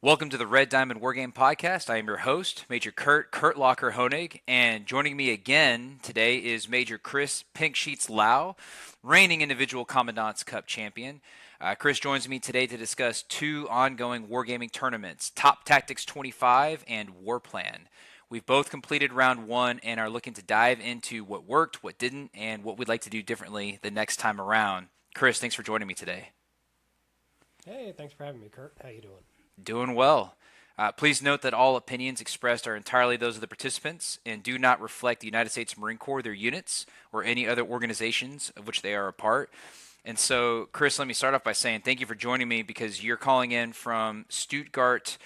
Welcome to the Red Diamond Wargame Podcast. I am your host, Major Kurt Locker Honig, and joining me again today is Major Chris Pink Sheets Lowe, reigning individual Commandant's Cup champion. Chris joins me today to discuss two ongoing Wargaming tournaments, Top Tactics 25 and Warplan. We've both completed round one and are looking to dive into what worked, what didn't, and what we'd like to do differently the next time around. Chris, thanks for joining me today. Hey, thanks for having me, Kurt. How you doing? Doing well. Please note that all opinions expressed are entirely those of the participants and do not reflect the United States Marine Corps, their units, or any other organizations of which they are a part. And so, Chris, let me start off by saying thank you for joining me because you're calling in from Stuttgart,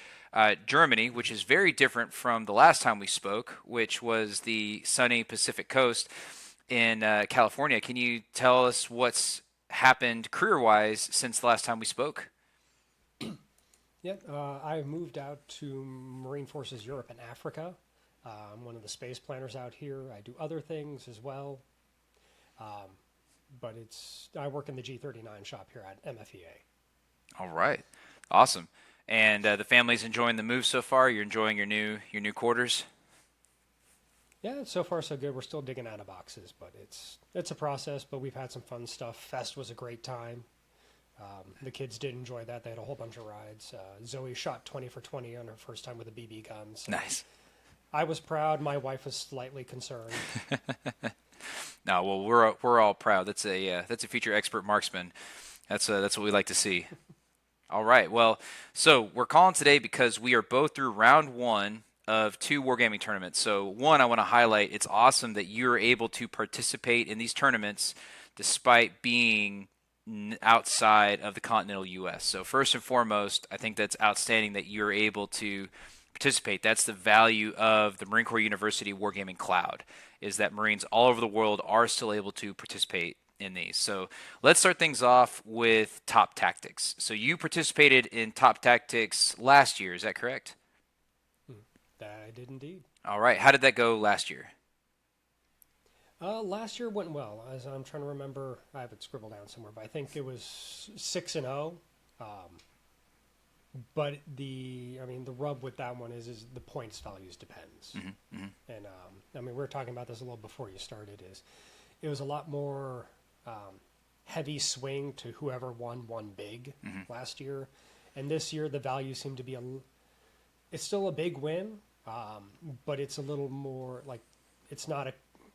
Germany, which is very different from the last time we spoke, which was the sunny Pacific Coast in California. Can you tell us what's happened career-wise since the last time we spoke? Yep, I moved out to Marine Forces Europe and Africa. I'm one of the space planners out here. I do other things as well, but I work in the G39 shop here at MFEA. All right, awesome. And the family's enjoying the move so far. You're enjoying your new quarters. Yeah, so far so good. We're still digging out of boxes, but it's a process. But we've had some fun stuff. Fest was a great time. The kids did enjoy that. They had a whole bunch of rides. Zoe shot 20 for 20 on her first time with a BB gun. So Nice. I was proud. My wife was slightly concerned. No, well, we're all proud. That's a future expert marksman. That's what we like to see. All right. Well, so we're calling today because we are both through round one of two wargaming tournaments. So one, I want to highlight. It's awesome that you're able to participate in these tournaments despite being outside of the continental U.S. So first and foremost, I think that's outstanding that you're able to participate. That's the value of the Marine Corps University Wargaming Cloud, is that Marines all over the world are still able to participate in these. So let's start things off with Top Tactics. So you participated in Top Tactics last year, is that correct? That I did indeed. All right. How did that go last year? Last year went well. As I'm trying to remember, I have it scribbled down somewhere, but I think it was 6-0. But the rub with that one is the points values depends. And we were talking about this a little before you started. Is it was a lot more heavy swing to whoever won big last year, and this year the values seem to be it's still a big win, but it's a little more like it's not a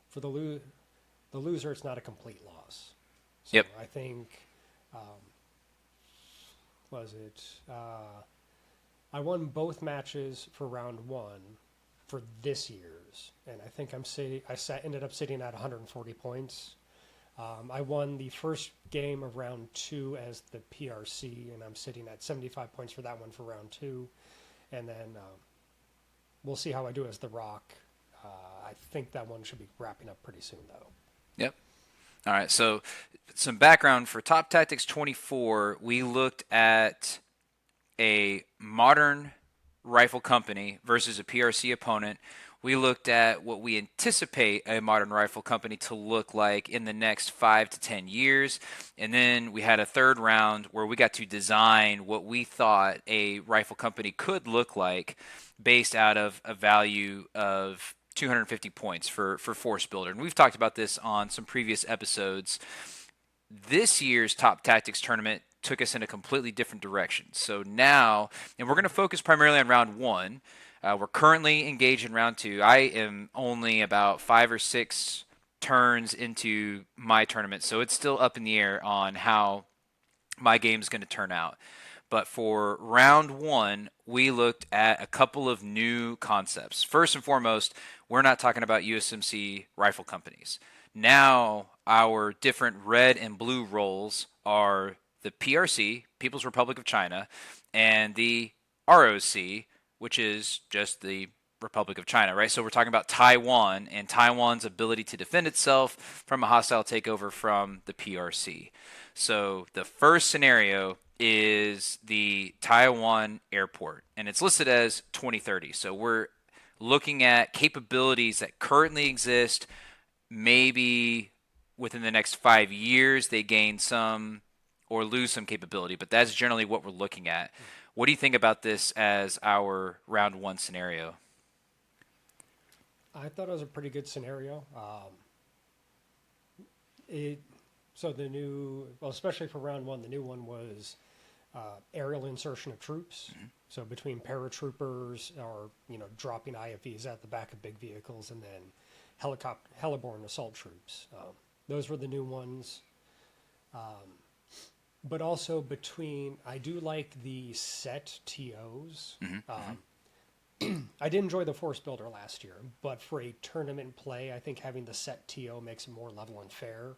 for the loser. It's not a complete loss. So Yep. I think was it I won both matches for round one for this year's, and I think ended up sitting at 140 points. I won the first game of round two as the PRC, and I'm sitting at 75 points for that one for round two. And then we'll see how I do as the Rock. I think that one should be wrapping up pretty soon, though. Yep. All right. So some background for Top Tactics 24, we looked at a modern rifle company versus a PRC opponent. We looked at what we anticipate a modern rifle company to look like in the next 5 to 10 years. And then we had a third round where we got to design what we thought a rifle company could look like based out of a value of 250 points for Force Builder. And we've talked about this on some previous episodes. This year's Top Tactics tournament took us in a completely different direction. So now, and we're going to focus primarily on round one. We're currently engaged in round two. I am only about 5 or 6 turns into my tournament, so it's still up in the air on how my game is going to turn out. But for round one, we looked at a couple of new concepts. First and foremost, we're not talking about USMC rifle companies. Now, our different red and blue roles are the PRC, People's Republic of China, and the ROC, which is just the Republic of China, right? So we're talking about Taiwan and Taiwan's ability to defend itself from a hostile takeover from the PRC. So the first scenario is the Taiwan airport, and it's listed as 2030. So we're looking at capabilities that currently exist. Maybe within the next 5 years, they gain some or lose some capability, but that's generally what we're looking at. What do you think about this as our round one scenario? I thought it was a pretty good scenario. It so the new, well, especially for round one, the new one was aerial insertion of troops. So between paratroopers or dropping IFVs at the back of big vehicles, and then heliborne assault troops. Those were the new ones. But also I do like the set TOs. I did enjoy the Force Builder last year, but for a tournament play, I think having the set TO makes it more level and fair.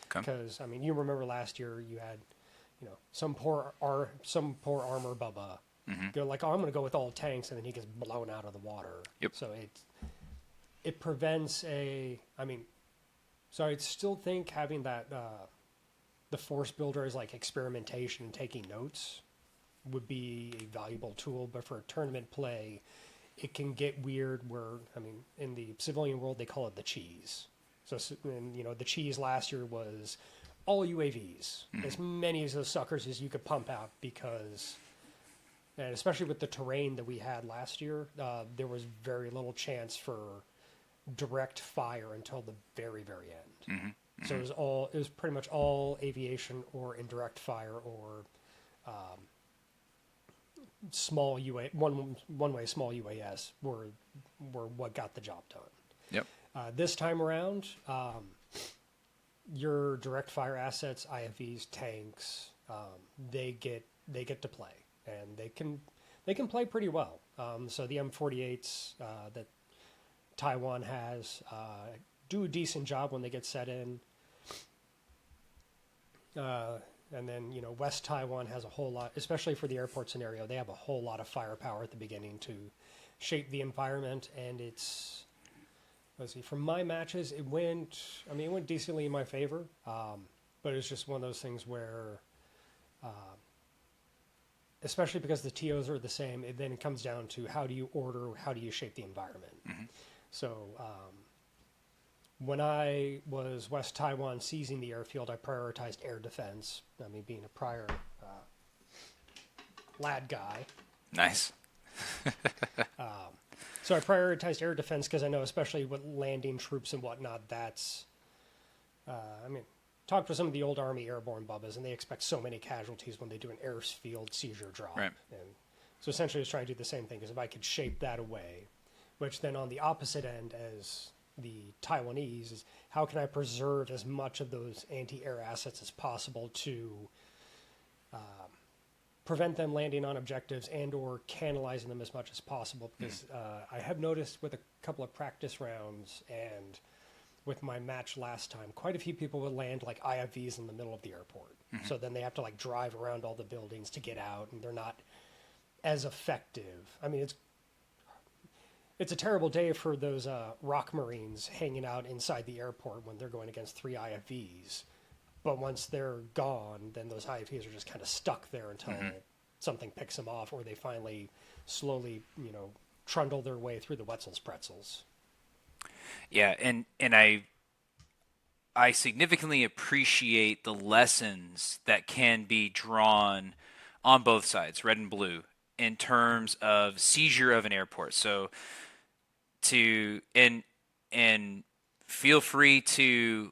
Okay. Because you remember last year you had, some poor armor bubba go like, oh, I'm going to go with all tanks, and then he gets blown out of the water. Yep. So it prevents so I still think having that the Force Builder as like experimentation and taking notes would be a valuable tool, but for a tournament play, it can get weird where, in the civilian world, they call it the cheese. So, the cheese last year was all UAVs, as many of those suckers as you could pump out, because, and especially with the terrain that we had last year, there was very little chance for direct fire until the very, very end. So it was pretty much all aviation or indirect fire or small one way small UAS were what got the job done. Yep. This time around, your direct fire assets, IFVs, tanks, they get to play, and they can play pretty well. So the M48s that Taiwan has do a decent job when they get set in. And then, West Taiwan has a whole lot, especially for the airport scenario, they have a whole lot of firepower at the beginning to shape the environment. And let's see, from my matches, it went decently in my favor. But it's just one of those things where, especially because the TOs are the same, then it comes down to how do you shape the environment. So, when I was West Taiwan seizing the airfield, I prioritized air defense. Being a prior lad guy. Nice. So I prioritized air defense because I know, especially with landing troops and whatnot, that's... talk to some of the old Army airborne bubbas, and they expect so many casualties when they do an airfield seizure drop. Right. And so essentially I was trying to do the same thing, because if I could shape that away, which then on the opposite end as the Taiwanese is how can I preserve as much of those anti-air assets as possible to prevent them landing on objectives and or canalizing them as much as possible, because I have noticed with a couple of practice rounds and with my match last time, quite a few people would land like IFVs in the middle of the airport. So then they have to like drive around all the buildings to get out, and they're not as effective. It's a terrible day for those rock marines hanging out inside the airport when they're going against 3 IFVs. But once they're gone, then those IFVs are just kind of stuck there until something picks them off, or they finally slowly, trundle their way through the Wetzel's pretzels. Yeah, and I significantly appreciate the lessons that can be drawn on both sides, red and blue, in terms of seizure of an airport. So and feel free to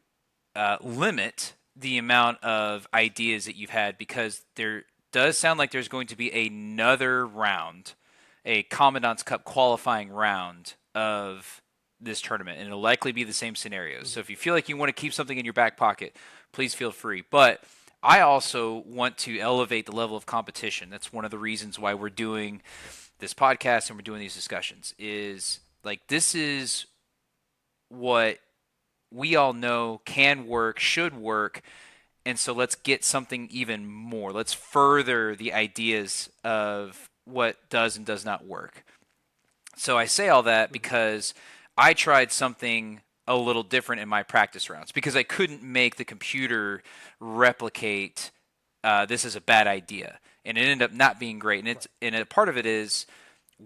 limit the amount of ideas that you've had, because there does sound like there's going to be another round, a Commandant's Cup qualifying round of this tournament, and it'll likely be the same scenarios. So if you feel like you want to keep something in your back pocket, please feel free. But I also want to elevate the level of competition. That's one of the reasons why we're doing this podcast and we're doing these discussions, is like, this is what we all know can work, should work, and so let's get something even more. Let's further the ideas of what does and does not work. So I say all that because I tried something a little different in my practice rounds, because I couldn't make the computer replicate this is a bad idea, and it ended up not being great. And a part of it is,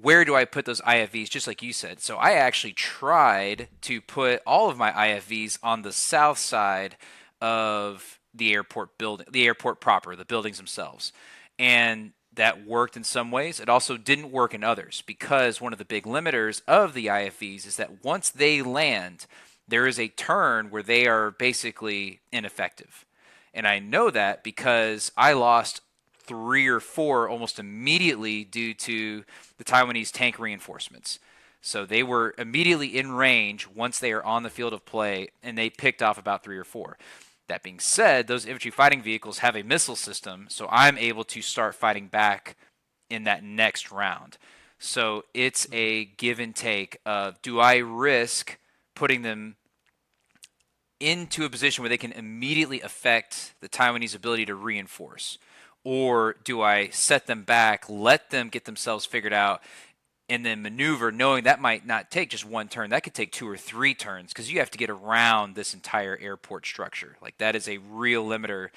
where do I put those IFVs, just like you said? So I actually tried to put all of my IFVs on the south side of the airport building, the airport proper, the buildings themselves. And that worked in some ways. It also didn't work in others, because one of the big limiters of the IFVs is that once they land, there is a turn where they are basically ineffective. And I know that because I lost 3 or 4 almost immediately due to the Taiwanese tank reinforcements. So they were immediately in range once they are on the field of play, and they picked off about 3 or 4. That being said, those infantry fighting vehicles have a missile system, so I'm able to start fighting back in that next round. So it's a give and take of, do I risk putting them into a position where they can immediately affect the Taiwanese ability to reinforce? Or do I set them back, let them get themselves figured out, and then maneuver, knowing that might not take just one turn. That could take 2 or 3 turns, because you have to get around this entire airport structure. Like, that is a real limiter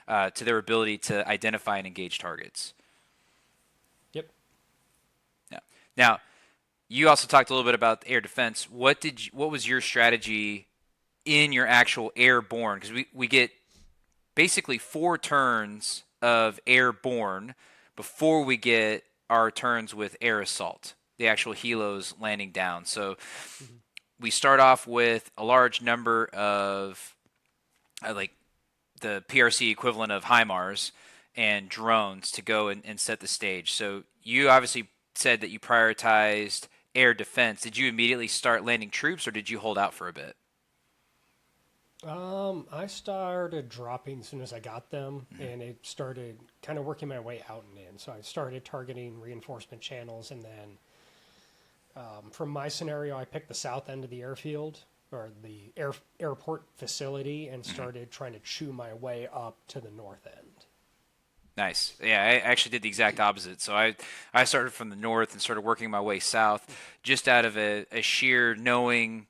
to their ability to identify and engage targets. Yep. Yeah. Now, you also talked a little bit about air defense. What was your strategy in your actual airborne? Because we get basically 4 turns of airborne before we get our turns with air assault, the actual helos landing down. So we start off with a large number of like the PRC equivalent of HIMARS and drones to go and set the stage. So you obviously said that you prioritized air defense. Did you immediately start landing troops, or did you hold out for a bit? I started dropping as soon as I got them, and it started kind of working my way out and in. So I started targeting reinforcement channels, and then from my scenario, I picked the south end of the airfield, or the airport facility, and started trying to chew my way up to the north end. Nice. Yeah, I actually did the exact opposite. So I started from the north and started working my way south, just out of a sheer knowing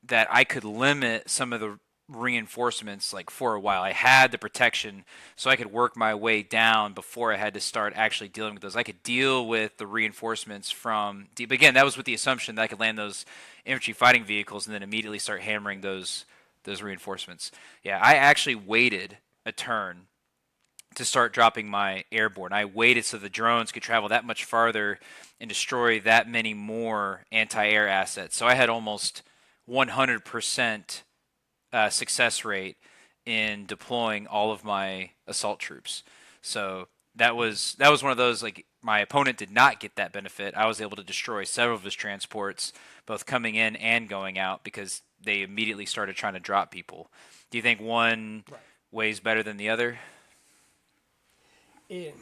that I could limit some of the reinforcements like for a while. I had the protection, so I could work my way down before I had to start actually dealing with those. I could deal with the reinforcements from deep. Again, that was with the assumption that I could land those infantry fighting vehicles and then immediately start hammering those reinforcements. Yeah, I actually waited a turn to start dropping my airborne. I waited so the drones could travel that much farther and destroy that many more anti-air assets. So I had almost 100% success rate in deploying all of my assault troops. So that was one of those, like, my opponent did not get that benefit. I was able to destroy several of his transports, both coming in and going out, because they immediately started trying to drop people. Do you think one weighs better than the other? It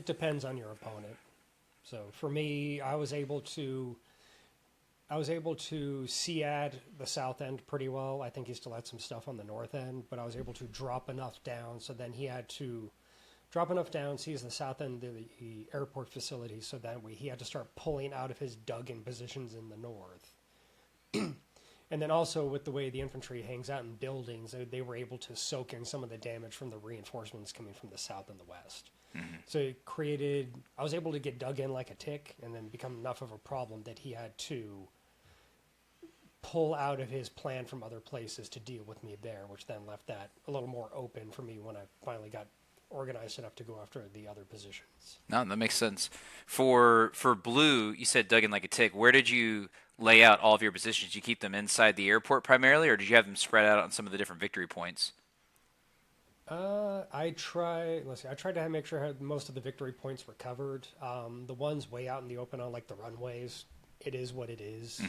depends on your opponent. So for me, I was able to SEAD the south end pretty well. I think he still had some stuff on the north end, but I was able to drop enough down. So then he had to drop enough down, seize the south end of the airport facility. So that way he had to start pulling out of his dug-in positions in the north. And then also with the way the infantry hangs out in buildings, they were able to soak in some of the damage from the reinforcements coming from the south and the west. So it created, I was able to get dug in like a tick and then become enough of a problem that he had to pull out of his plan from other places to deal with me there, which then left that a little more open for me when I finally got organized enough to go after the other positions. No, that makes sense. For blue, you said dug in like a tick. Where did you lay out all of your positions? Did you keep them inside the airport primarily, or did you have them spread out on some of the different victory points? I tried to make sure I had most of the victory points were covered. The ones way out in the open on like the runways, it is what it is.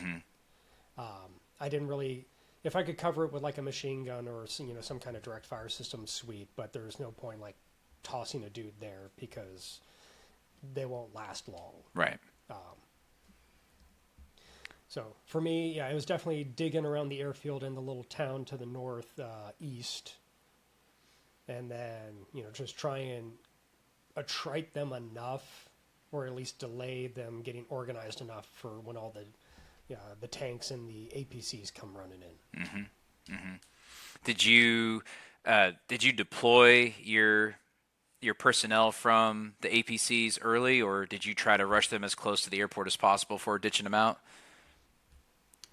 I didn't really, if I could cover it with like a machine gun or some kind of direct fire system, sweet. But there's no point like tossing a dude there because they won't last long. Right. So for me, yeah, it was definitely digging around the airfield in the little town to the north east. And then, just try and attrite them enough, or at least delay them getting organized enough for when all the tanks and the APCs come running in. Did you deploy your personnel from the APCs early, or did you try to rush them as close to the airport as possible before ditching them out?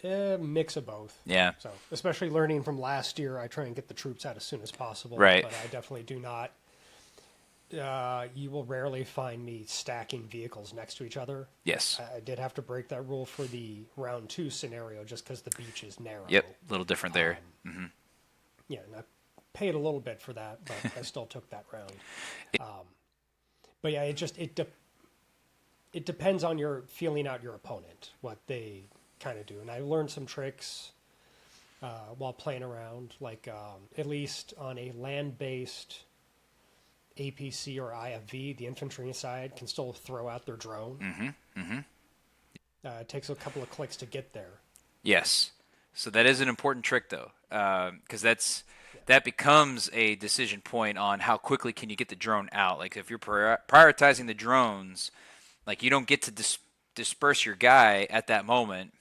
Mix of both. Yeah. So, especially learning from last year, I try and get the troops out as soon as possible. Right. But I definitely do not. You will rarely find me stacking vehicles next to each other. Yes. I did have to break that rule for the round 2 scenario just because the beach is narrow. Yep. A little different there. Yeah, and I paid a little bit for that, but I still took that round. But yeah, it depends on your feeling out your opponent, what they kind of do. And I learned some tricks while playing around, like at least on a land-based APC or IFV, the infantry side can still throw out their drone. It takes a couple of clicks to get there. Yes. So that is an important trick, though, because that becomes a decision point on how quickly can you get the drone out. Like if you're prioritizing the drones, like you don't get to disperse your guy at that moment,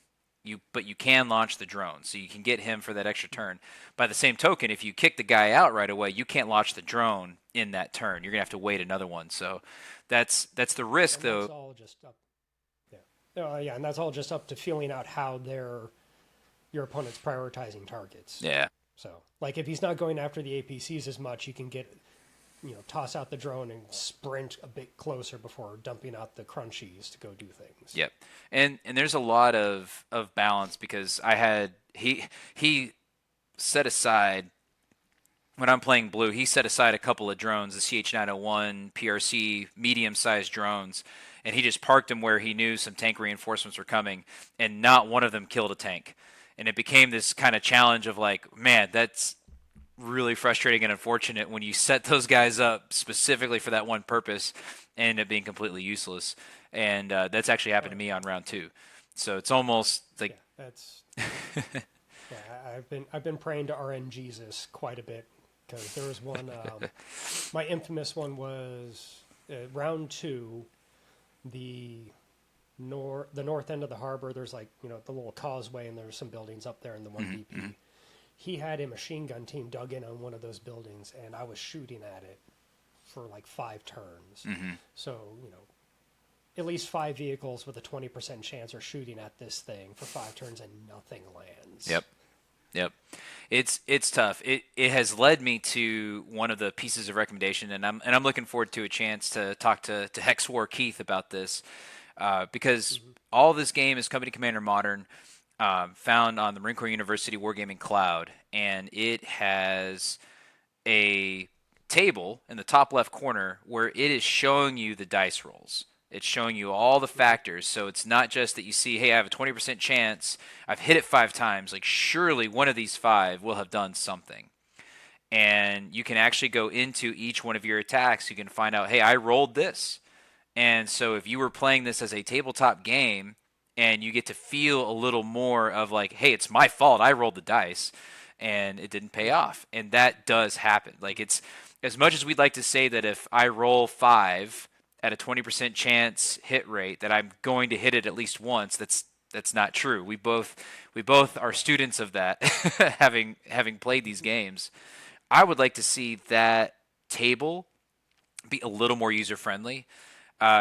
but you can launch the drone, so you can get him for that extra turn. By the same token, if you kick the guy out right away, you can't launch the drone in that turn. You're gonna have to wait another one. So that's the risk, And though. that's all just up. Yeah, and that's all just up to feeling out how your opponent's prioritizing targets. Yeah. So, like if he's not going after the APCs as much, you can toss out the drone and sprint a bit closer before dumping out the crunchies to go do things. Yep. And there's a lot of balance, because he set aside, when I'm playing blue, he set aside a couple of drones, the CH-901 PRC medium-sized drones, and he just parked them where he knew some tank reinforcements were coming, and not one of them killed a tank. And it became this kind of challenge of like, man, that's really frustrating and unfortunate when you set those guys up specifically for that one purpose and end up being completely useless. And that's actually happened to me on round 2. So it's almost like that's I've been praying to RNGesus quite a bit, because there was one. My infamous one was round 2. The north end of the harbor. There's like the little causeway, and there's some buildings up there in the 1BP. He had a machine gun team dug in on one of those buildings, and I was shooting at it for like 5 turns. So, at least 5 vehicles with a 20% chance are shooting at this thing for 5 turns, and nothing lands. Yep. It's tough. It has led me to one of the pieces of recommendation, and I'm looking forward to a chance to talk to Hex War Keith about this, because all this game is Company Commander Modern. Found on the Marine Corps University Wargaming Cloud, and it has a table in the top left corner where it is showing you the dice rolls. It's showing you all the factors, so it's not just that you see, hey, I have a 20% chance, I've hit it 5 times, like surely one of these 5 will have done something. And you can actually go into each one of your attacks, you can find out, hey, I rolled this. And so if you were playing this as a tabletop game, and you get to feel a little more of like, hey, it's my fault, I rolled the dice, and it didn't pay off. And that does happen. Like, it's as much as we'd like to say that if I roll 5 at a 20% chance hit rate, that I'm going to hit it at least once, that's not true. We both are students of that, having played these games. I would like to see that table be a little more user friendly.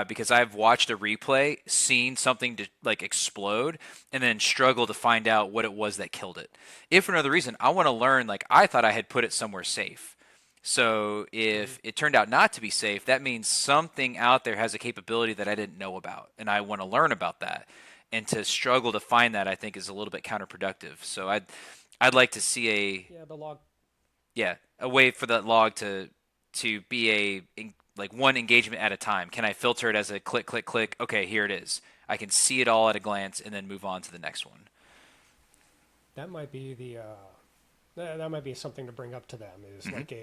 Because I've watched a replay, seen something to like explode, and then struggle to find out what it was that killed it. If for another reason, I want to learn, like I thought I had put it somewhere safe. So if it turned out not to be safe, that means something out there has a capability that I didn't know about, and I want to learn about that. And to struggle to find that, I think, is a little bit counterproductive. So I'd like to see the log. A way for that log to be like one engagement at a time. Can I filter it as a click, click, click? Okay, here it is. I can see it all at a glance and then move on to the next one. That might be that might be something to bring up to them. Is like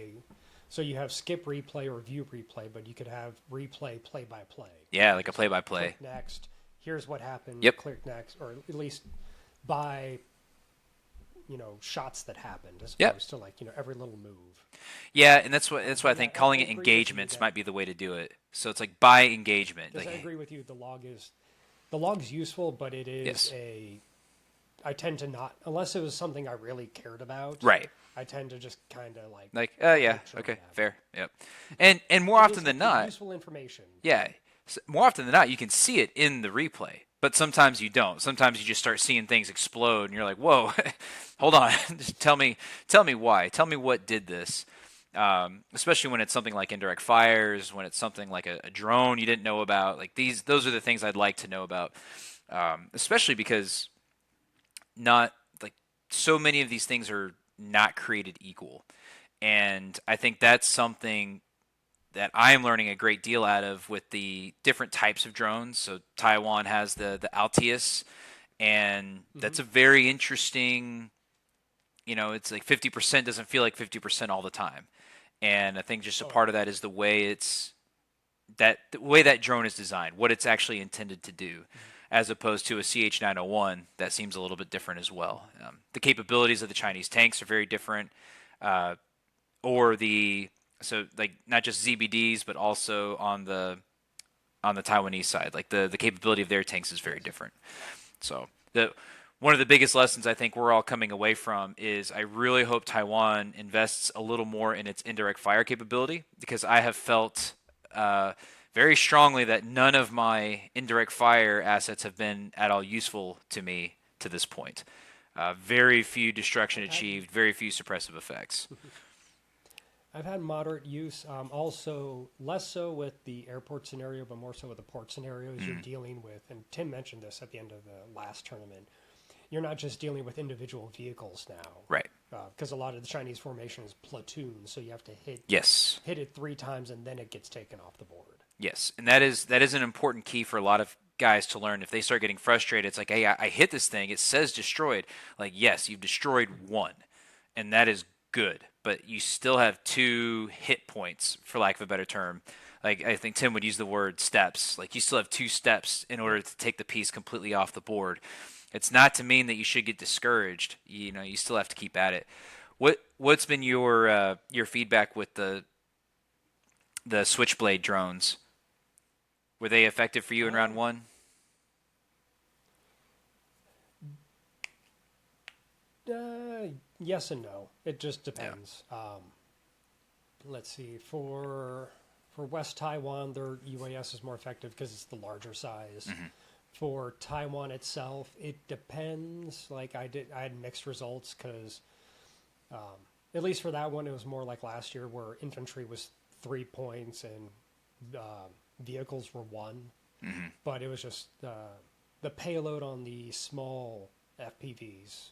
so you have skip replay or view replay, but you could have replay play by play. Yeah, like a play by play. Click next. Here's what happened. Yep. Click next, or at least by shots that happened, as Yep. opposed to like every little move. Yeah, and that's why I think calling it engagements might be the way to do it. So it's like by engagement. Because like, I agree with you. The log's useful, but it is I tend to not, unless it was something I really cared about. Right. I tend to just kind of yeah, okay, fair, yep. And more often than not, useful information. Yeah, more often than not, you can see it in the replay, but sometimes you don't. Sometimes you just start seeing things explode, and you're like, "Whoa, hold on, just tell me why. Tell me what did this." especially when it's something like indirect fires, when it's something like a drone you didn't know about. Like those are the things I'd like to know about, especially because not like so many of these things are not created equal, and I think that's something that I'm learning a great deal out of with the different types of drones. So Taiwan has the Altius, and Mm-hmm. that's a very interesting. It's like 50% doesn't feel like 50% all the time, and I think just a Oh part of that is the way that drone is designed, what it's actually intended to do, yeah. as opposed to a CH-901 that seems a little bit different as well. The capabilities of the Chinese tanks are very different, uh, or the so like not just ZBDs, but also on the Taiwanese side, like the capability of their tanks is very Yes. different. So the one of the biggest lessons I think we're all coming away from is I really hope Taiwan invests a little more in its indirect fire capability, because I have felt uh, very strongly that none of my indirect fire assets have been at all useful to me to this point. Very few destruction I've had achieved, very few suppressive effects. I've had moderate use. Also, less so with the airport scenario, but more so with the port scenarios. You're Mm, dealing with, and Tim mentioned this at the end of the last tournament. You're not just dealing with individual vehicles right. now, because a lot of the Chinese formation is platoons, so you have to Yes. hit it 3 times and then it gets taken off the board. Yes, and that is an important key for a lot of guys to learn. If they start getting frustrated, it's like, hey, I hit this thing. It says destroyed. Like, yes, you've destroyed one, and that is good. But you still have 2 hit points, for lack of a better term. Like I think Tim would use the word steps. Like you still have 2 steps in order Yep. to take the piece completely off the board. It's not to mean that you should get discouraged. You still have to keep at it. What's been your feedback with the Switchblade drones? Were they effective for you in round Um, one? uh, yes and no. It just Yeah. depends. Let's see. For West Taiwan, their UAS is more effective because it's the larger size. Hmm. For Taiwan itself, it depends. Like I had mixed results because at least for that one, it was more like last year where infantry was 3 points and vehicles were one. Hmm. But it was just the payload on the small FPVs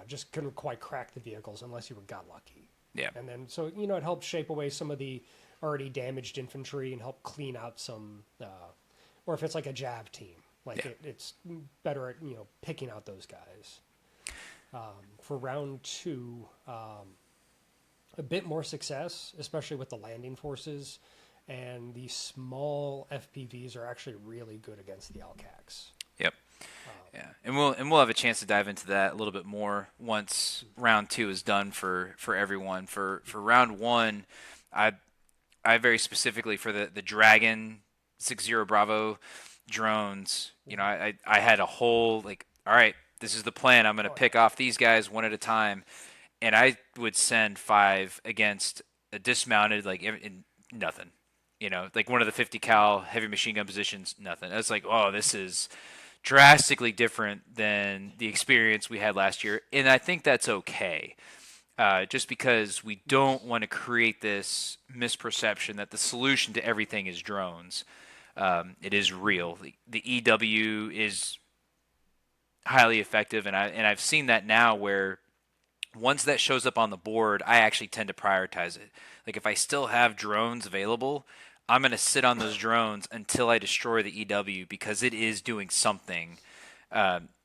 just couldn't quite crack the vehicles unless you got lucky. Yeah. And then so it helped shape away some of the already damaged infantry and help clean out some, or if it's like a JAV team, like Yeah. it's better at picking out those guys. For round two, a bit more success, especially with the landing forces, and the small FPVs are actually really good against the LCACs. Yep. Um, Yeah. And we'll have a chance to dive into that a little bit more once round two is done for everyone. For round one, I I very specifically for the Dragon 60 Bravo drones, I had a whole like, all right, this is the plan. I'm going to oh pick off these guys one at a time, and I would send 5 against a dismounted like nothing. Like one of the 50 cal heavy machine gun positions, nothing. I was like, oh, this is drastically different than the experience we had last year, and I think that's okay. Just because we yes, don't want to create this misperception that the solution to everything is drones. It is real. The EW is highly effective, and I've seen that now where once that shows up on the board, I actually tend to prioritize it. Like if I still have drones available, I'm going to sit on those drones until I destroy the EW because it is doing something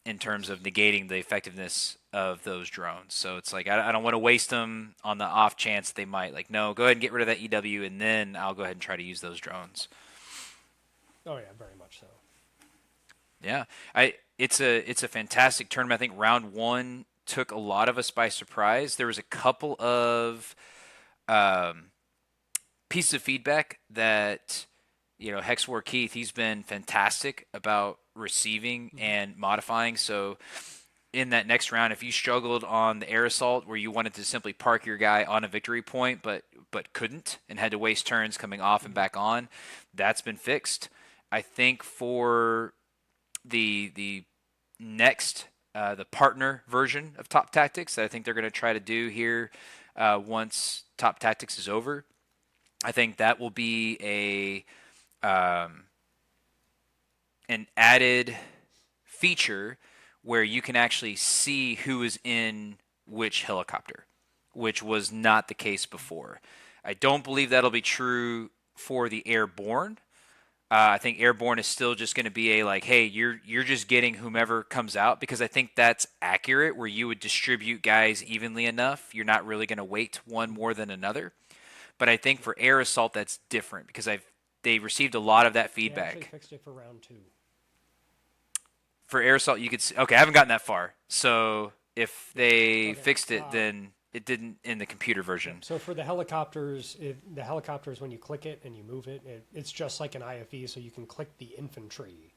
in terms yes. of negating the effectiveness of those drones. So it's like I don't want to waste them on the off chance they might. Like no, go ahead and get rid of that EW, and then I'll go ahead and try to use those drones. Oh yeah, very much so. Yeah, it's a fantastic tournament. I think round one took a lot of us by surprise. There was a couple of um, pieces of feedback that Hex War Keith, he's been fantastic about receiving Hmm. and modifying. So in that next round, if you struggled on the air assault where you wanted to simply park your guy on a victory point but couldn't and had to waste turns coming off and Hmm. back on, that's been fixed. I think for the next the partner version of Top Tactics that I think they're going to try to do here once Top Tactics is over. I think that will be an added feature where you can actually see who is in which helicopter, which was not the case before. I don't believe that'll be true for the airborne. I think airborne is still just going to be a like, hey, you're just getting whomever comes out, because I think that's accurate where you would distribute guys evenly enough. You're not really going to weight one more than another. But I think for air assault that's different because they received a lot of that They actually feedback. fixed it for round 2. For air assault, you could see, okay, I haven't gotten that far. So if they Okay. fixed it, then it didn't in the computer version. So for the helicopters, when you click it and you move it, it's just like an IFE. So you can click the infantry,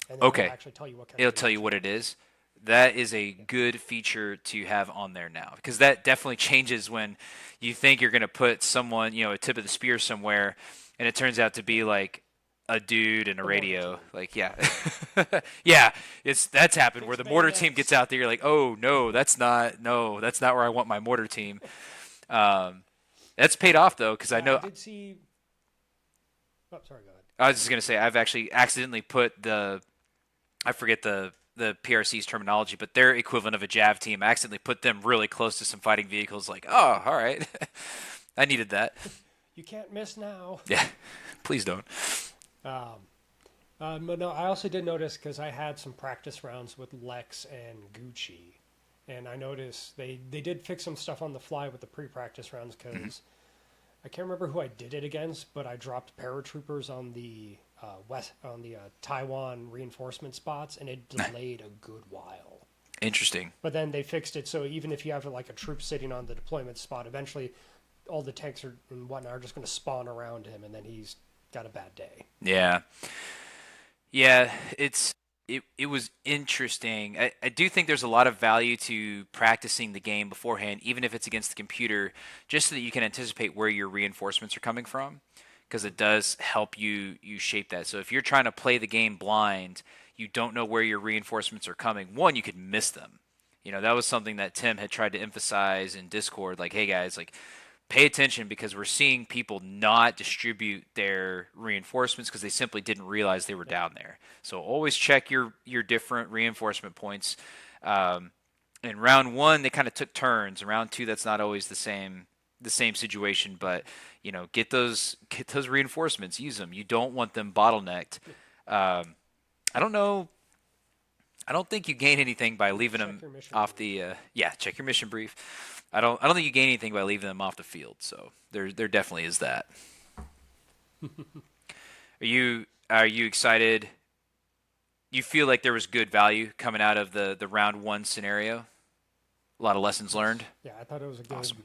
and then Okay, it'll actually tell you what kind. it'll of tell you what infantry. it is. That is a good feature to have on there now because that definitely changes when you think you're going to put someone, a tip of the spear somewhere, and it turns out to be like a dude and a The mortar radio. team. Like, yeah, yeah, that's happened where Six the mortar team bayonets. gets out there. You're like, oh no, that's not where I want my mortar team. Um, that's paid off though because I I know did see. Oh, sorry. Go ahead. I was just going to say I've actually accidentally put I forget the PRC's terminology, but their equivalent of a Jav team. I accidentally put them really close to some fighting vehicles. Like, oh, all right, I needed that. You can't miss now. Yeah, please don't. But no, I also did notice because I had some practice rounds with Lex and Gucci, and I noticed they did fix some stuff on the fly with the pre-practice rounds because I can't remember who I did it against, but I dropped paratroopers on the Taiwan reinforcement spots, and it delayed a good while. Interesting. But then they fixed it so even if you have like a troop sitting on the deployment spot, eventually all the tanks and whatnot are just going to spawn around him, and then he's got a bad day. Yeah, yeah. It was interesting. I do think there's a lot of value to practicing the game beforehand, even if it's against the computer, just so that you can anticipate where your reinforcements are coming from, because it does help you shape that. So if you're trying to play the game blind, you don't know where your reinforcements are coming. One, you could miss them. That was something that Tim had tried to emphasize in Discord. Like, hey guys, like pay attention because we're seeing people not distribute their reinforcements because they simply didn't realize they were Yep. down there. So always check your different reinforcement points. Um, in round one, they kind of took turns. In round two, that's not always the same situation, but get those reinforcements, use them. You don't want them bottlenecked. I don't know. I don't think you gain anything by leaving Check them your mission off brief. yeah, check your mission brief. I don't think you gain anything by leaving them off the field. So there definitely is that. Are you excited? You feel like there was good value coming out of the round one scenario? A lot of lessons Yes. learned. Yeah, I thought it was a good. Awesome.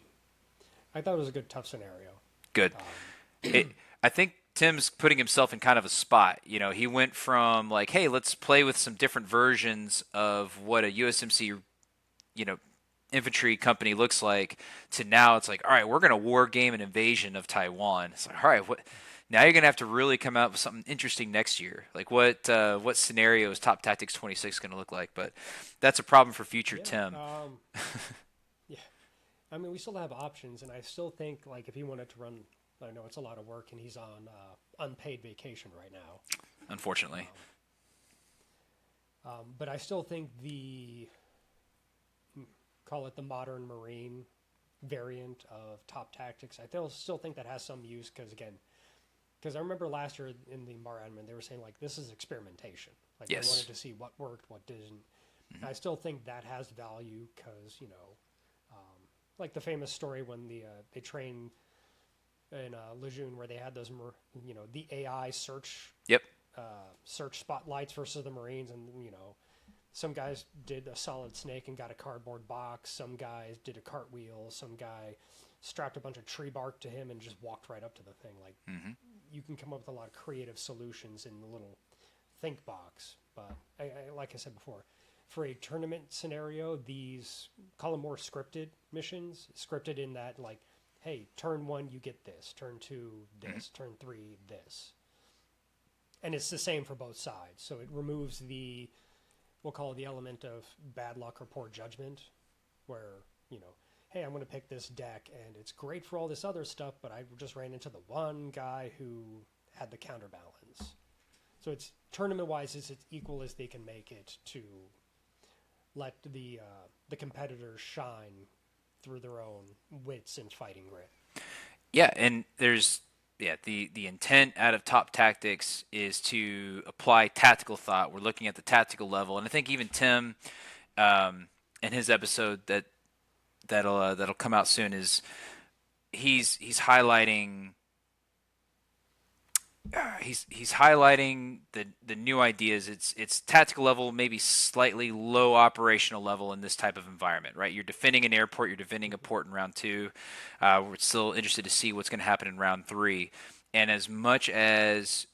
I thought it was a good tough scenario. Good. I think Tim's putting himself in kind of a spot. He went from like, hey, let's play with some different versions of what a USMC, you know, infantry company looks like, to now it's like, all right, we're going to war game an invasion of Taiwan. It's like, all right, what? Now you're going to have to really come out with something interesting next year. Like what scenario is Top Tactics 26 going to look like? But that's a problem for future Yeah. Tim. Yeah. I mean, we still have options, and I still think like if he wanted to run, I know it's a lot of work, and he's on unpaid vacation right now. Unfortunately. But I still think call it the modern Marine variant of Top Tactics. Still think that has some use because I remember last year in the Mar Admin they were saying like this is experimentation. Like they Yes. wanted to see what worked, what didn't. I still think that has value because like the famous story when they train in Lejeune where they had those the AI Yep. search spotlights versus the Marines, and some guys did a solid snake and got a cardboard box. Some guys did a cartwheel. Some guy strapped a bunch of tree bark to him and just walked right up to the thing. Like you can come up with a lot of creative solutions in the little think box. But like I said before, for a tournament scenario, these call them more scripted missions. Scripted in that like, hey, turn 1 you get this, turn 2 this, turn 3 this. And it's the same for both sides. So it removes we'll call it the element of bad luck or poor judgment, where, hey, I'm going to pick this deck, and it's great for all this other stuff, but I just ran into the one guy who had the counterbalance. So it's tournament-wise, it's as equal as they can make it to let the competitors shine through their own wits and fighting grit. Yeah, and there's the intent out of Top Tactics is to apply tactical thought. We're looking at the tactical level, and I think even Tim, in his episode that'll come out soon, is he's highlighting he's highlighting the new ideas. It's tactical level, maybe slightly low operational level in this type of environment, right? You're defending an airport, you're defending a port in round 2. We're still interested to see what's going to happen in round 3. And as much as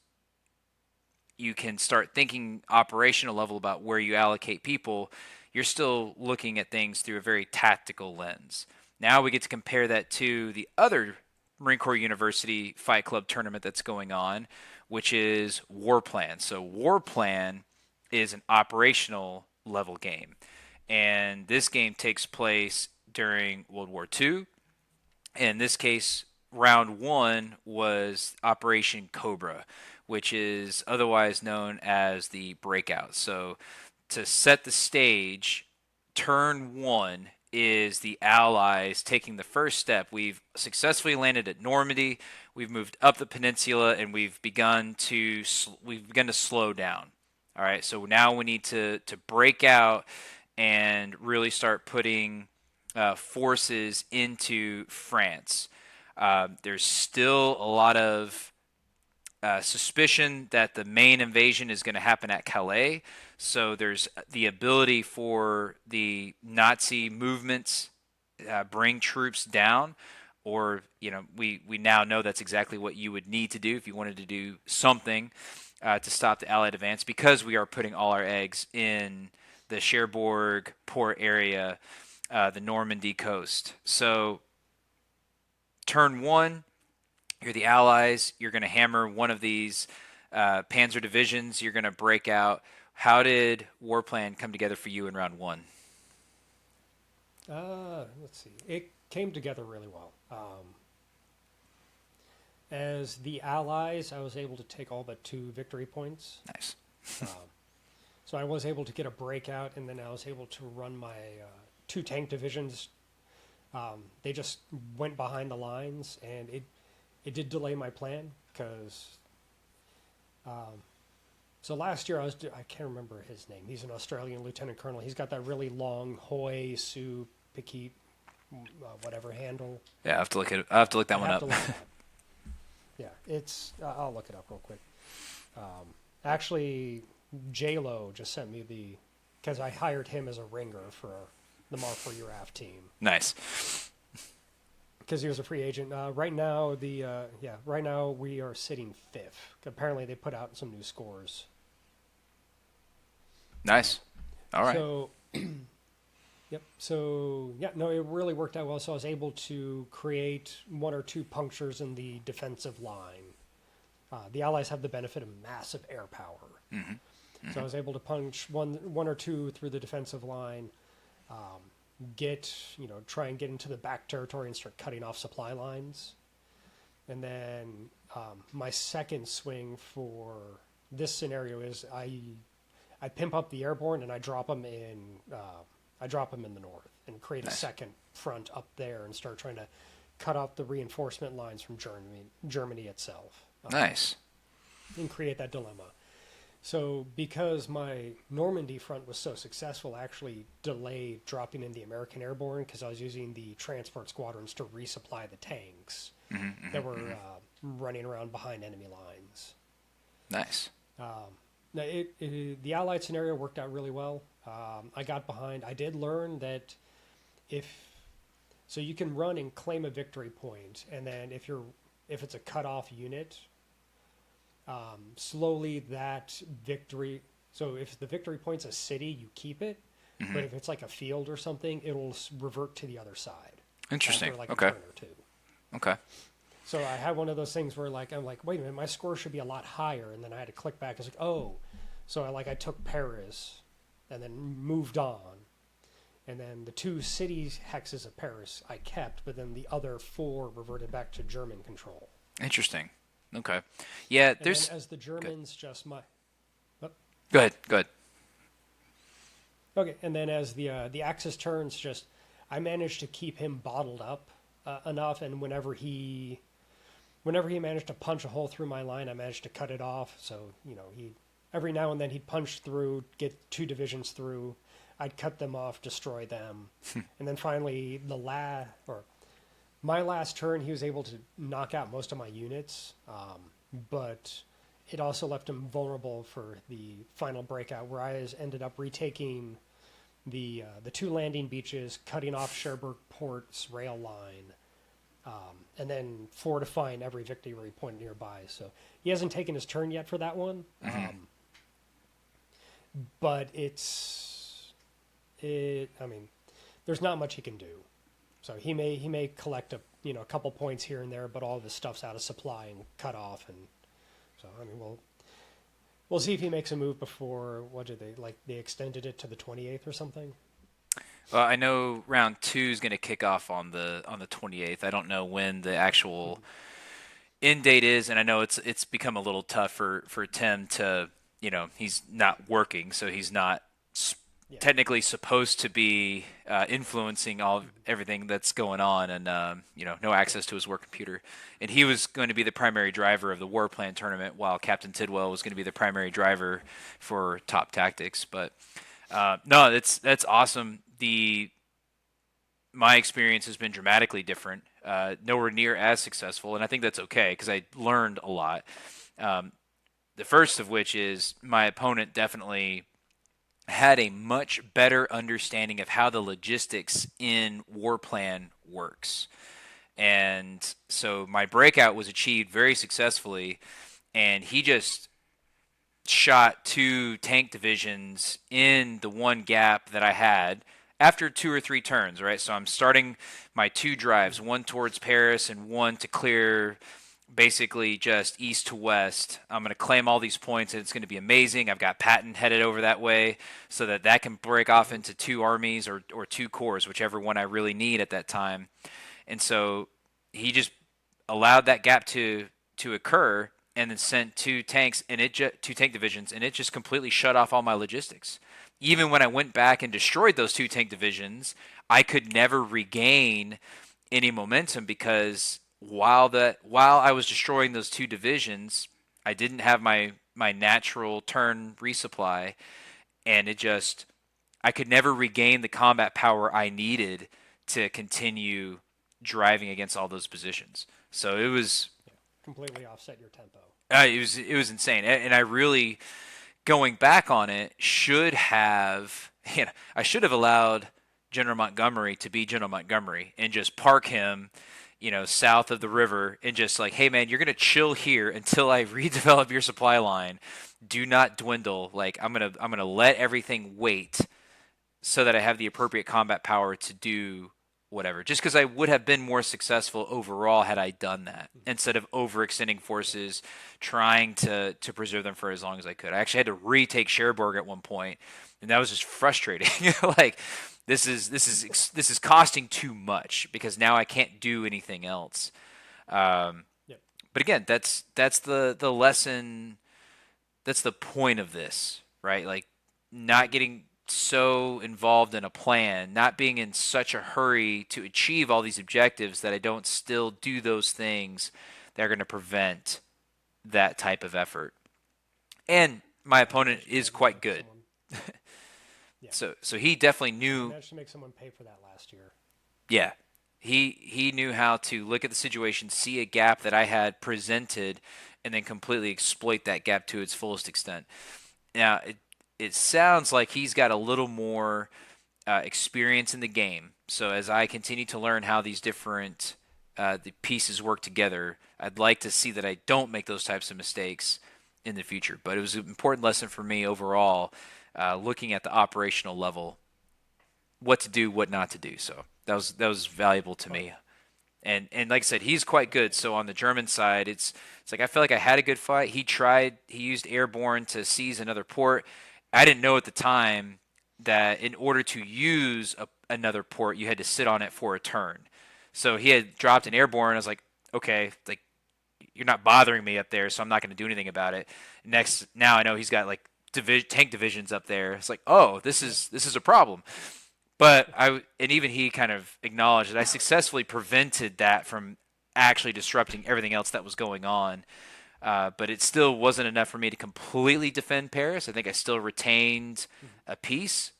you can start thinking operational level about where you allocate people, you're still looking at things through a very tactical lens. Now we get to compare that to the other Marine Corps University Fight Club tournament that's going on, which is Warplan. So Warplan is an operational level game, and this game takes place during World War II. In this case, round 1 was Operation Cobra, which is otherwise known as the Breakout. So to set the stage, turn 1 is the Allies taking the first step. We've successfully landed at Normandy. We've moved up the peninsula, and we've begun to slow down. All right, so now we need to break out and really start putting forces into France. There's still a lot of suspicion that the main invasion is going to happen at Calais. So there's the ability for the Nazi movements bring troops down, or we now know that's exactly what you would need to do if you wanted to do something to stop the Allied advance, because we are putting all our eggs in the Cherbourg port area, the Normandy coast. So turn 1, you're the Allies. You're going to hammer one of these panzer divisions. You're going to break out. How did Warplan come together for you in round 1? Let's see. It came together really well. As the Allies, I was able to take all but 2 victory points. Nice. So I was able to get a breakout, and then I was able to run my 2 tank divisions. They just went behind the lines, and it did delay my plan because. So last year I can't remember his name. He's an Australian lieutenant colonel. He's got that really long Hoy Sue Piquet, whatever handle. Yeah, I have to look that one up. Yeah, it's. I'll look it up real quick. Actually, Lowe just sent me because I hired him as a ringer for the Mark for Your AF team. Nice. Because he was a free agent. Right now, right now we are sitting 5th. Apparently, they put out some new scores. Nice. All right. So, yep. So, yeah, no, it really worked out well. So I was able to create 1 or 2 punctures in the defensive line. The Allies have the benefit of massive air power. Mm-hmm. Mm-hmm. So I was able to punch one or 2 through the defensive line. Try and get into the back territory and start cutting off supply lines. And then my second swing for this scenario is I pimp up the airborne and I drop them in the north and create a second front up there and start trying to cut off the reinforcement lines from Germany itself. Nice. And create that dilemma. So because my Normandy front was so successful, I actually delayed dropping in the American Airborne because I was using the transport squadrons to resupply the tanks that were running around behind enemy lines. Nice. The Allied scenario worked out really well. I got behind. I did learn that so you can run and claim a victory point, and then if it's a cut-off unit, slowly that victory. So if the victory point's a city, you keep it. Mm-hmm. But if it's like a field or something, it'll revert to the other side. Interesting. After Okay. A turn or 2. Okay. So I had one of those things where I'm like, wait a minute, my score should be a lot higher, and then I had to click back. I was like, oh, so I took Paris, and then moved on, And then the 2 city hexes of Paris I kept, but then the other 4 reverted back to German control. Interesting. Okay. Yeah, And there's... then as the Germans just my... Oh, Go ahead. Go ahead. okay, and then as the Axis turns, just I managed to keep him bottled up enough, and whenever he managed to punch a hole through my line, I managed to cut it off. So he every now and then he'd punch through, get 2 divisions through. I'd cut them off, destroy them, and then finally my last turn, he was able to knock out most of my units, but it also left him vulnerable for the final breakout, where I ended up retaking the 2 landing beaches, cutting off Cherbourg Port's rail line, and then fortifying every victory point nearby. So he hasn't taken his turn yet for that one, but I mean, there's not much he can do. So he may collect a couple points here and there, but all of his stuff's out of supply and cut off, and so I mean we'll see if he makes a move before they extended it to the 28th or something. Well, I know round 2 is going to kick off on the 28th. I don't know when the actual end date is, and I know it's become a little tough for Tim to, he's not working, so he's not technically supposed to be influencing everything that's going on, and no access to his work computer. And he was going to be the primary driver of the Warplan tournament, while Captain Tidwell was going to be the primary driver for Top Tactics. But no, that's awesome. My experience has been dramatically different, nowhere near as successful, and I think that's okay because I learned a lot. The first of which is my opponent definitely had a much better understanding of how the logistics in Warplan works. And so my breakout was achieved very successfully, and he just shot 2 tank divisions in the one gap that I had after 2 or 3 turns, right? So I'm starting my 2 drives, one towards Paris and one to clear basically just east to west. I'm going to claim all these points, and it's going to be amazing. I've got Patton headed over that way so that can break off into 2 armies or 2 corps, whichever one I really need at that time. And so he just allowed that gap to occur, and then sent 2 tanks and 2 tank divisions, and it just completely shut off all my logistics. Even when I went back and destroyed those 2 tank divisions, I could never regain any momentum because while I was destroying those 2 divisions, I didn't have my natural turn resupply, and I could never regain the combat power I needed to continue driving against all those positions. So it was completely offset your tempo. It was insane, and I really, going back on it, I should have allowed General Montgomery to be General Montgomery and just park him, south of the river, and just like, hey man, you're gonna chill here until I redevelop your supply line. Do not dwindle. Like I'm gonna let everything wait so that I have the appropriate combat power to do whatever. Just because I would have been more successful overall had I done that, instead of overextending forces, trying to preserve them for as long as I could. I actually had to retake Cherbourg at one point, and that was just frustrating. Like this is costing too much because now I can't do anything else. But again, that's the lesson. That's the point of this, right? Like not getting so involved in a plan, not being in such a hurry to achieve all these objectives that I don't still do those things that are going to prevent that type of effort. And my opponent is quite good. So he definitely knew. I managed to make someone pay for that last year. Yeah. He knew how to look at the situation, see a gap that I had presented, and then completely exploit that gap to its fullest extent. Now, it sounds like he's got a little more experience in the game. So as I continue to learn how these different the pieces work together, I'd like to see that I don't make those types of mistakes in the future. But it was an important lesson for me overall, looking at the operational level, what to do, what not to do. So that was valuable to me. And like I said, he's quite good. So on the German side, it's like I felt like I had a good fight. He used airborne to seize another port. I didn't know at the time that in order to use another port. You had to sit on it for a turn. So he had dropped an airborne. I was like, okay, like you're not bothering me up there, so I'm not going to do anything about it. Now I know he's got like tank divisions up there. It's like, oh, this is a problem. But and even he kind of acknowledged that I successfully prevented that from actually disrupting everything else that was going on. But it still wasn't enough for me to completely defend Paris. I think I still retained a piece.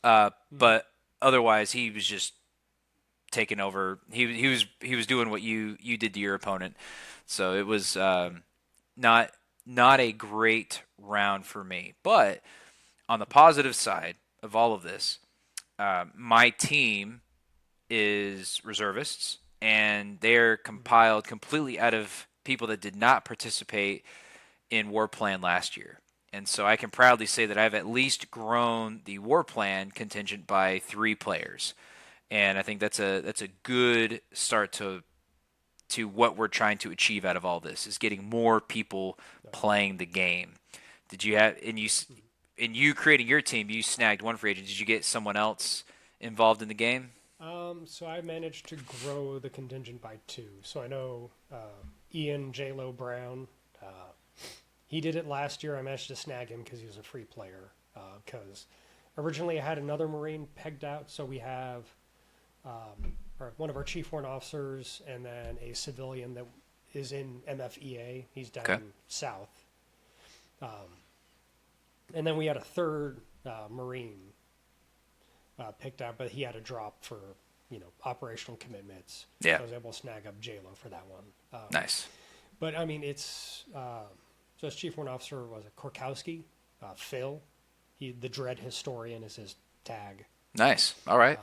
But otherwise, he was just taking over. He was doing what you did to your opponent. So it was not a great round for me. But on the positive side of all of this, my team is reservists, and they're compiled completely out of people that did not participate in Warplan last year. And so I can proudly say that I've at least grown the Warplan contingent by 3 players. And I think that's a good start to what we're trying to achieve out of all this, is getting more people playing the game. Did you have in you creating your team, you snagged 1 free agent. Did you get someone else involved in the game? So I managed to grow the contingent by 2. So I know Ian J. Lowe Brown. He did it last year. I managed to snag him because he was a free player. Because originally I had another Marine pegged out. So we have one of our Chief Warrant Officers and then a civilian that is in MFEA. He's down south. And then we had a third Marine picked out, but he had a drop for operational commitments. Yeah. So I was able to snag up JLo for that one. Nice. But I mean, it's so as Chief Warrant Officer was a Korkowski, Phil. The Dread Historian is his tag. Nice. All right.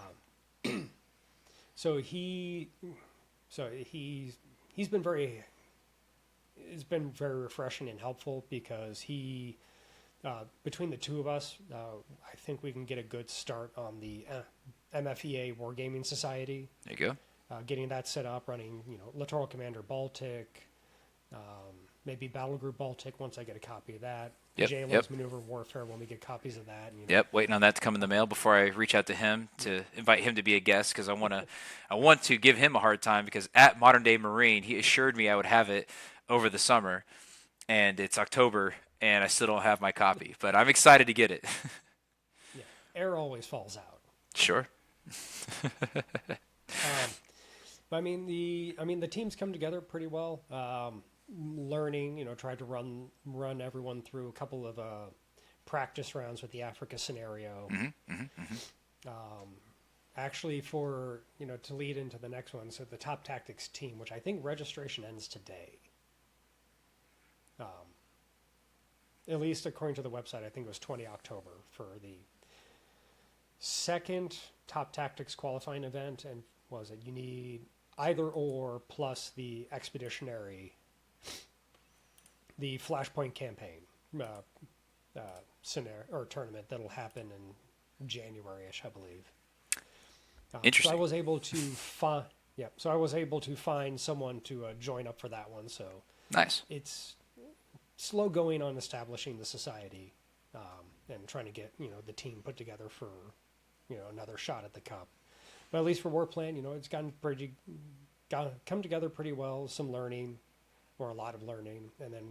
So he's been very. It's been very refreshing and helpful because he. Between the two of us, I think we can get a good start on the MFEA Wargaming Society. There you go. Getting that set up, running, Littoral Commander Baltic, maybe Battle Group Baltic once I get a copy of that. JLO's Maneuver Warfare when we get copies of that. Yep, waiting on that to come in the mail before I reach out to him to invite him to be a guest, because I want to give him a hard time, because at Modern Day Marine he assured me I would have it over the summer, and it's October and I still don't have my copy, but I'm excited to get it. Yeah, air always falls out. Sure. But I mean the teams come together pretty well. Learning, tried to run everyone through a couple of practice rounds with the Africa scenario. Actually, for to lead into the next one, so the Top Tactics team, which I think registration ends today. At least according to the website, I think it was 20 October for the second Top Tactics qualifying event. And you need either or plus the expeditionary, the Flashpoint campaign scenario or tournament that'll happen in January-ish, I believe. Interesting. So I was able to find someone to join up for that one. So nice. It's slow going on establishing the society and trying to get the team put together for another shot at the cup. But at least for Warplan, it's come together pretty well. Some learning, or a lot of learning, and then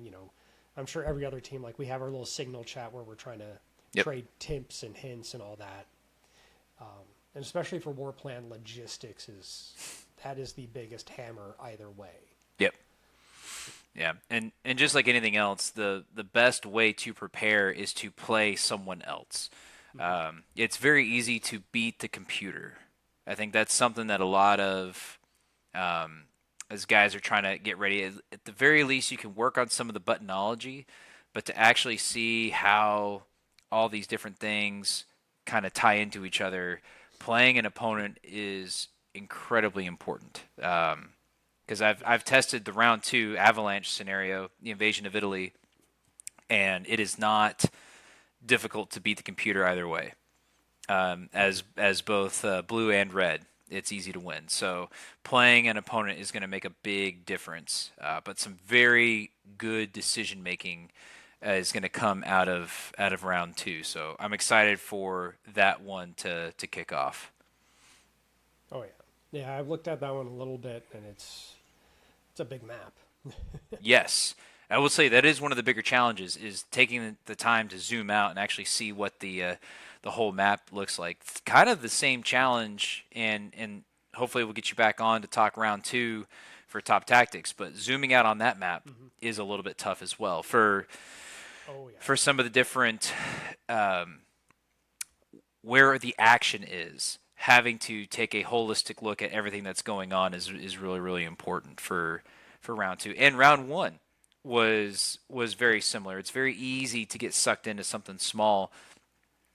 I'm sure every other team, like we have our little signal chat where we're trying to trade tips and hints and all that. And especially for Warplan, logistics is the biggest hammer either way. Yep. Yeah, and just like anything else, the best way to prepare is to play someone else. It's very easy to beat the computer. I think that's something that a lot of as guys are trying to get ready. At the very least, you can work on some of the buttonology, but to actually see how all these different things kind of tie into each other, playing an opponent is incredibly important. Because I've tested the round 2 Avalanche scenario, the invasion of Italy, and it is not difficult to beat the computer either way. As both blue and red, it's easy to win. So playing an opponent is going to make a big difference. But some very good decision making is going to come out of round 2. So I'm excited for that one to kick off. Oh yeah, yeah. I've looked at that one a little bit, and it's a big map. Yes. I will say that is one of the bigger challenges is taking the time to zoom out and actually see what the whole map looks like. It's kind of the same challenge, and hopefully we'll get you back on to talk round two for top tactics. But zooming out on that map Hmm. is a little bit tough as well for Oh yeah. some of the different um, where the action is. Having to take a holistic look at everything that's going on is really really important for round two. And round one was very similar. It's very easy to get sucked into something small,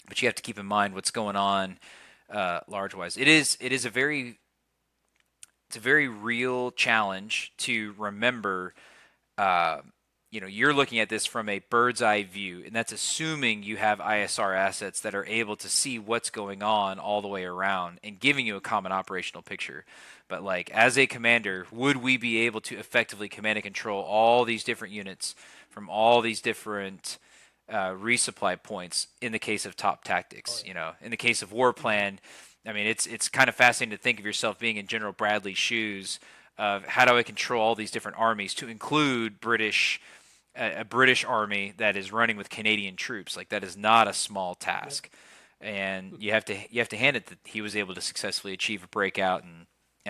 but you have to keep in mind what's going on large wise. It is a very real challenge to remember. Uh, you're looking at this from a bird's eye view, and that's assuming you have ISR assets that are able to see what's going on all the way around and giving you a common operational picture. But like as a commander, would we be able to effectively command and control all these different units from all these different resupply points in the case of top Oh tactics? yeah. In the case of Warplan, I mean, it's kind of fascinating to think of yourself being in General Bradley's shoes of how do I control all these different armies to include a British army that is running with Canadian troops. Like that is not a small Yep. task, and you have to hand it that he was able to successfully achieve a breakout and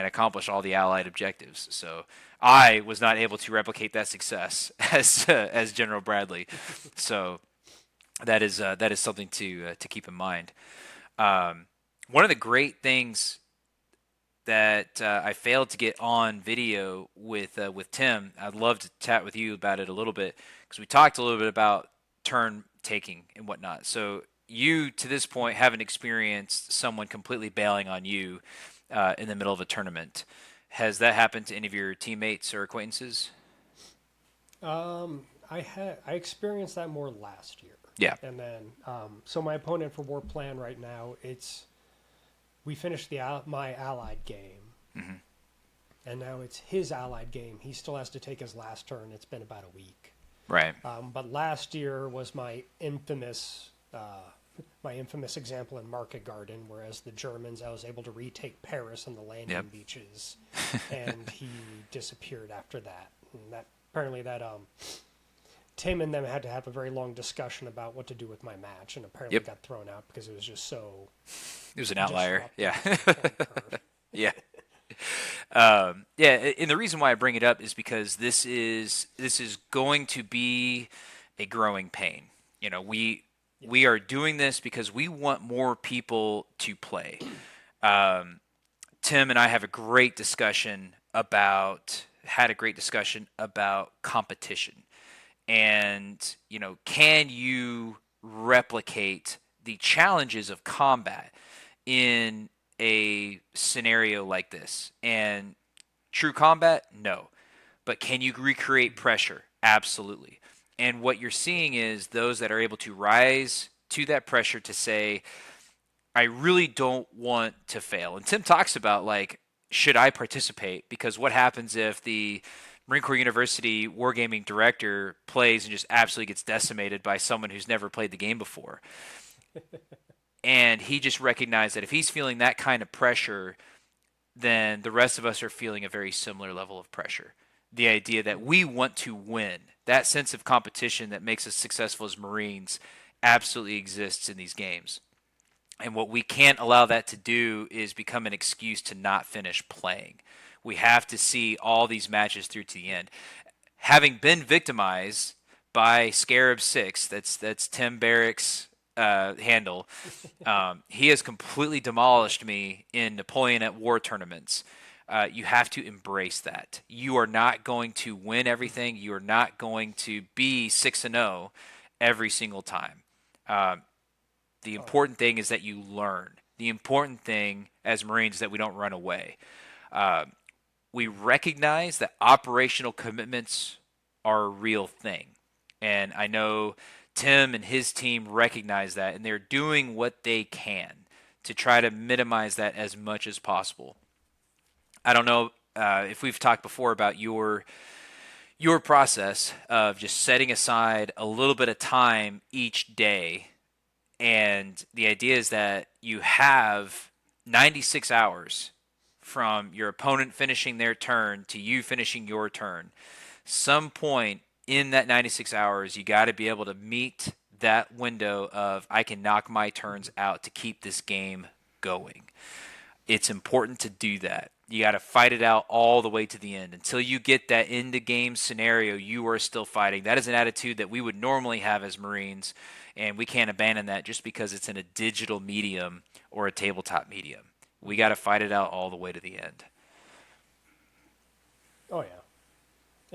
accomplish all the Allied objectives. So I was not able to replicate that success as General Bradley. So that is something to keep in mind. Um, One of the great things that I failed to get on video with Tim. I'd love to chat with you about it a little bit because we talked a little bit about turn taking and whatnot. So you, to this point, haven't experienced someone completely bailing on you in the middle of a tournament. Has that happened to any of your teammates or acquaintances? I experienced that more last year, Yeah. and then so my opponent for Warplan right now, it's we finished my allied game, Hmm. and now it's his allied game. He still has to take his last turn. It's been about a week. Right. But last year was my infamous example in Market Garden, whereas the Germans, I was able to retake Paris and the Yep. landing beaches, and he disappeared after that. And that apparently that Tim and them had to have a very long discussion about what to do with my match, and apparently Yep. got thrown out because it was just so It was an outlier. disruptive Yeah. to the point curve. Yeah. Yeah, and the reason why I bring it up is because this is going to be a growing pain. We are doing this because we want more people to play. Um, Tim and I have a great discussion about had a great discussion about competition, and can you replicate the challenges of combat in a scenario like this? And true combat, no. But can you recreate pressure? Absolutely. And what you're seeing is those that are able to rise to that pressure to say, I really don't want to fail. And Tim talks about, like, should I participate? Because what happens if the Marine Corps University wargaming director plays and just absolutely gets decimated by someone who's never played the game before? And he just recognized that if he's feeling that kind of pressure, then the rest of us are feeling a very similar level of pressure. The idea that we want to win, that sense of competition that makes us successful as Marines, absolutely exists in these games. And what we can't allow that to do is become an excuse to not finish playing. We have to see all these matches through to the end. Having been victimized by Scarab Six, that's Tim Barrick's handle. He has completely demolished me in Napoleon at War tournaments. You have to embrace that. You are not going to win everything. You are not going to be 6-0 every single time. Um, the Oh important thing is that you learn. The important thing as Marines is that we don't run away. Uh, we recognize that operational commitments are a real thing. And I know Tim and his team recognize that, and they're doing what they can to try to minimize that as much as possible. I don't know if we've talked before about your process of just setting aside a little bit of time each day, and the idea is that you have 96 hours from your opponent finishing their turn to you finishing your turn. Some point in that 96 hours, you got to be able to meet that window of I can knock my turns out to keep this game going. It's important to do that. You got to fight it out all the way to the end. Until you get that end of game scenario, you are still fighting. That is an attitude that we would normally have as Marines, and we can't abandon that just because it's in a digital medium or a tabletop medium. We got to fight it out all the way to the end. Oh yeah,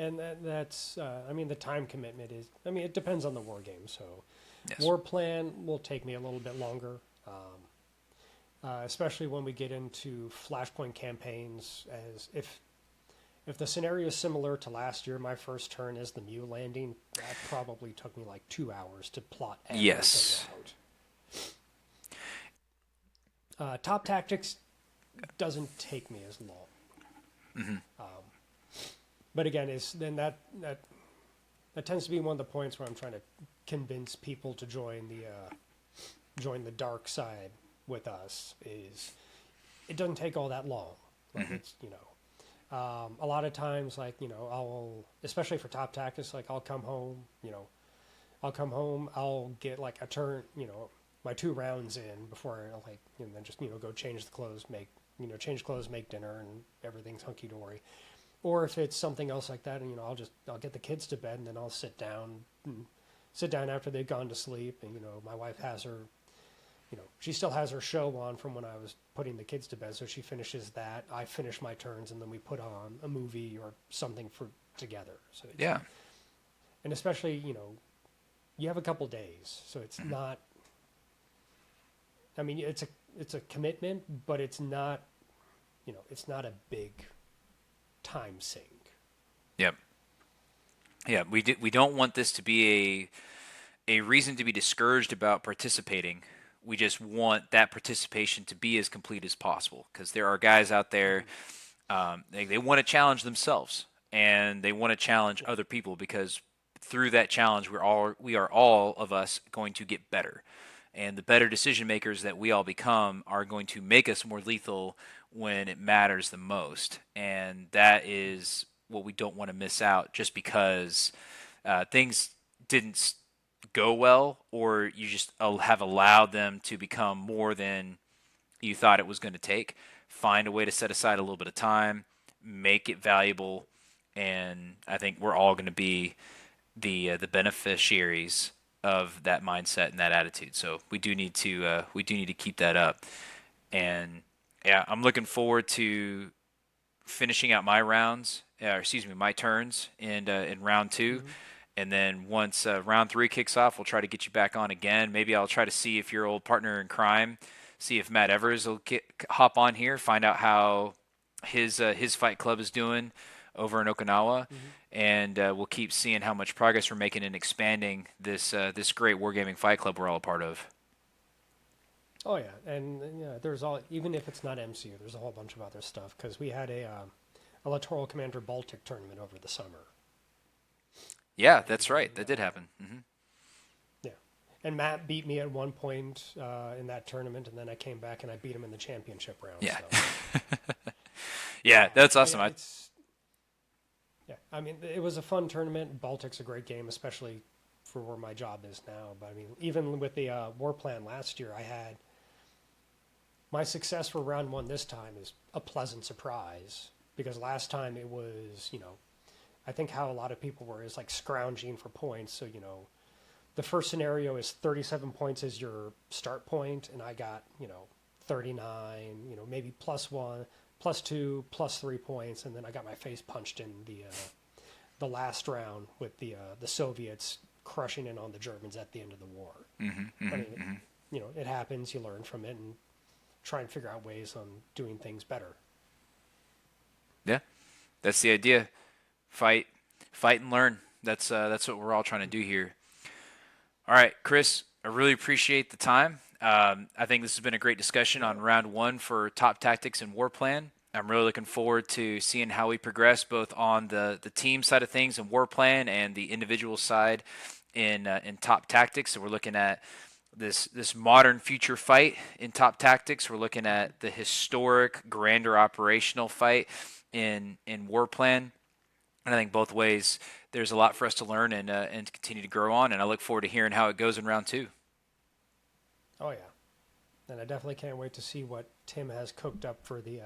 and that's I mean the time commitment is. I mean it depends on the war game. So, Yes. Warplan will take me a little bit longer. Especially when we get into flashpoint campaigns, as if the scenario is similar to last year, my first turn is the Mew landing. That probably took me like 2 hours to plot everything Yes. out. Top Tactics doesn't take me as long. Mm-hmm. But again, that tends to be one of the points where I'm trying to convince people to join the dark side with us. Is it doesn't take all that long. Like Mm-hmm. it's a lot of times, like I'll, especially for Top Tactics, like I'll come home, I'll get like a turn, my 2 rounds in before I like, and then just go change the clothes, change clothes, make dinner, and everything's hunky dory. Or if it's something else like that, and I'll get the kids to bed, and then I'll sit down after they've gone to sleep, and my wife has her. She still has her show on from when I was putting the kids to bed, so she finishes that. I finish my turns, and then we put on a movie or something together. So Yeah. and especially you have a couple days, so it's not. I mean, it's a commitment, but it's not. It's not a big time sink. Yep. Yeah. We don't want this to be a reason to be discouraged about participating. We just want that participation to be as complete as possible, because there are guys out there, they want to challenge themselves, and they want to challenge other people, because through that challenge we are all of us going to get better, and the better decision makers that we all become are going to make us more lethal when it matters the most, and that is what we don't want to miss out just because things didn't go well, or you just have allowed them to become more than you thought it was going to take. Find a way to set aside a little bit of time, make it valuable, and I think we're all going to be the beneficiaries of that mindset and that attitude. So we do need to keep that up. And yeah, I'm looking forward to finishing out my rounds, my turns in round 2. Mm-hmm. And then once round 3 kicks off, we'll try to get you back on again. Maybe I'll try to see if your old partner in crime, see if Matt Evers will hop on here, find out how his fight club is doing over in Okinawa, and we'll keep seeing how much progress we're making in expanding this great Wargaming fight club we're all a part of. Oh yeah, and there's even if it's not MCU, there's a whole bunch of other stuff, because we had a Littoral Commander Baltic tournament over the summer. Yeah, that's right. That did happen. Mm-hmm. Yeah, and Matt beat me at one point in that tournament, and then I came back and I beat him in the championship round. Yeah. So. Yeah, that's awesome. Yeah, I mean, it was a fun tournament. Baltic's a great game, especially for where my job is now. But I mean, even with the Warplan last year, I had my success for round 1 this time is a pleasant surprise, because last time it was, I think how a lot of people were is like scrounging for points. So, the first scenario is 37 points as your start point, and I got, 39, maybe +1, +2, +3 points, and then I got my face punched in the last round with the Soviets crushing in on the Germans at the end of the war. Mm-hmm, I mean, it happens. You learn from it and try and figure out ways on doing things better. Yeah, that's the idea. Fight and learn. That's what we're all trying to do here. All right, Chris, I really appreciate the time. I think this has been a great discussion on round 1 for Top Tactics and Warplan. I'm really looking forward to seeing how we progress both on the team side of things in Warplan and the individual side in Top Tactics. So we're looking at this modern future fight in Top Tactics. We're looking at the historic, grander operational fight in Warplan. And I think both ways there's a lot for us to learn and to continue to grow on. And I look forward to hearing how it goes in round 2. Oh, yeah. And I definitely can't wait to see what Tim has cooked up for the,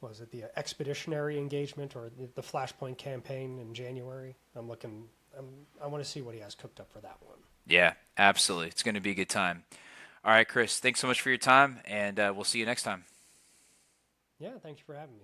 was it the expeditionary engagement or the Flashpoint campaign in January? I want to see what he has cooked up for that one. Yeah, absolutely. It's going to be a good time. All right, Chris, thanks so much for your time, and we'll see you next time. Yeah, thank you for having me.